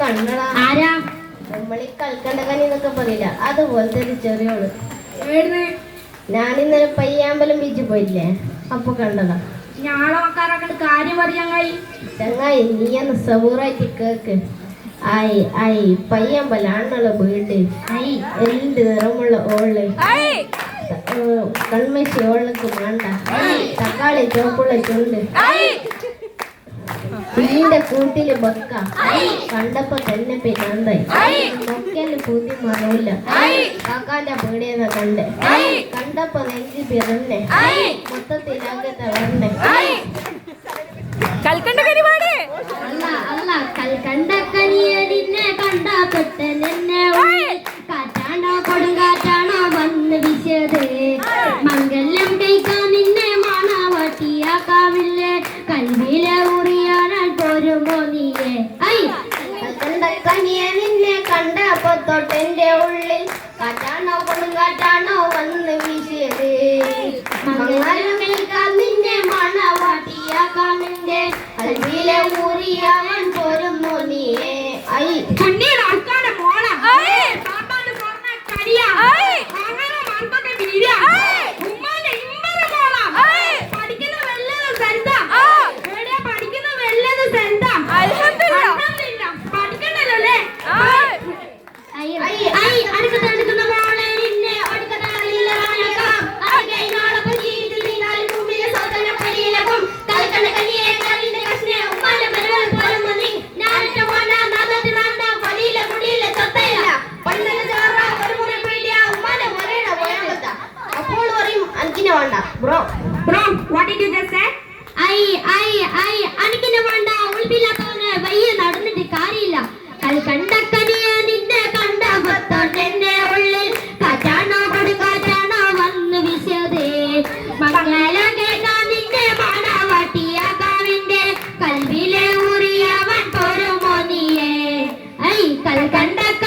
കണ്ടടാ. ആരാ? നമ്മളീ കൽക്കണ്ട കനി എന്നൊക്കെ പറയില്ല, അതുപോലത്തെ ഒരു ചെറിയോള്. ഏടുന്ന്? ഞാനിന്നലെ പയ്യാമ്പലം ബീച്ചിൽ പോയില്ലേ, അപ്പൊ കണ്ടതാ. ഞാളെ മക്കാരൊക്കെ കാര്യം പറയാങ്ങായി. ചങ്ങായി നീ എന്ന് സബൂറായിട്ട് കേക്ക്. ആയി ആയി പയ്യാമ്പലാണുള്ള വീട്. ആയി എന്ത് നിറമുള്ള ഓള്, കൺമശി ഓൾക്ക് വേണ്ട. തക്കാളി ചോപ്പുള്ള ചുണ്ട്, കുഞ്ഞിന്റെ കൂട്ടില് ബക്ക. കണ്ടപ്പോ തന്നെ പിന്നാണ്ടായി. മൊക്കല് പൂതി മറവില്ല, കാക്കാന്റെ പീടിയെന്ന കണ്ട്. കണ്ടപ്പോ നെഞ്ചി പിറന്നെ, മൊത്തത്തിലാകെ തളർന്നെ. കൽക്കണ്ടക്കനിയെ കണ്ടപ്പെട്ടെന്നെ കാറ്റാണോ കൊടുങ്കാറ്റാണോ വന്ന് വിശത്. മംഗല്യം കഴിക്കാൻ നിന്നെ മണവാട്ടിയാക്കാവില്ലേ, കൽവിലെ ഉറിയാനാൻ പോരുമോ നീയെ. കൽക്കണ്ടക്കനിയെ നിന്നെ കണ്ടപ്പോ തൊട്ടെന്റെ ഉള്ളിൽ കാറ്റാണോ കൊടുങ്കാറ്റാണോ വന്ന് വീശിയത്. മംഗല്യം കഴിക്കാൻ നിന്നെ മണവാട്ടിയാക്കാമിന്റെ കൽവിലെ ഊറിയാൻ പോരുമോ നീയെ. ഐ കുഞ്ഞിയുടെ ആൾക്കാരുടെ മോള പാപ്പാന്റെ സ്വർണ്ണ കരിയാ അങ്ങനെ മൺപൊക്കെ വീര ഉമ്മാന്റെ ഇമ്പര മോള. പഠിക്കുന്ന വല്ലത് സെന്താ, എവിടെ പഠിക്കുന്ന വല്ലത് സെന്താ. അൽഹംദുലില്ലാ പഠിക്കണ്ടല്ലോ അല്ലേ. അടുക്കുന്ന മോളെ നിന്നെ അടുക്കുന്ന കളിയിലാക്കാം. അതിനോടൊപ്പം ജീവിതത്തിൽ നിങ്ങൾ മുമ്പിലെ സ്വതന്ത്ര പരിയിലക്കും കളിക്കണ്ട കനിയെ കളിന്റെ കഷ്ണെ ഉമ്മാന്റെ പരിപാടി പോലും മതി. ഞാനിട്ട മോന നാദത്തിൽ വന്ന വലിയില കുടിയിലെ തൊത്തയില്ല പണ്ടല്ല ചോറ ഒരു മുറി പീടിയ ഉമ്മാന്റെ മുറയുടെ പോയാമത്ത. അപ്പോൾ പറയും അനക്കിനെ വേണ്ട bro. Bro what did you just say? അനക്കിനെ വേണ്ട. ഉൾപ്പില്ലാത്തവന് വയ്യ നടന്നിട്ട് കാര്യമില്ല. കൽക്കണ്ടക്കനിയെ നിന്നെ കണ്ട പത്തോട്ടെന്റെ ഉള്ളിൽ കാറ്റാണോ കൊടുങ്കാറ്റാണോ വന്ന് വിശത്. മംഗലം കേൾക്കാൻ നിന്നെ മണവാട്ടിയാക്കാവിന്റെ കൽവിലെ ഊറിയവൻ പോരുമോ നീയെ. കൽക്കണ്ടക്ക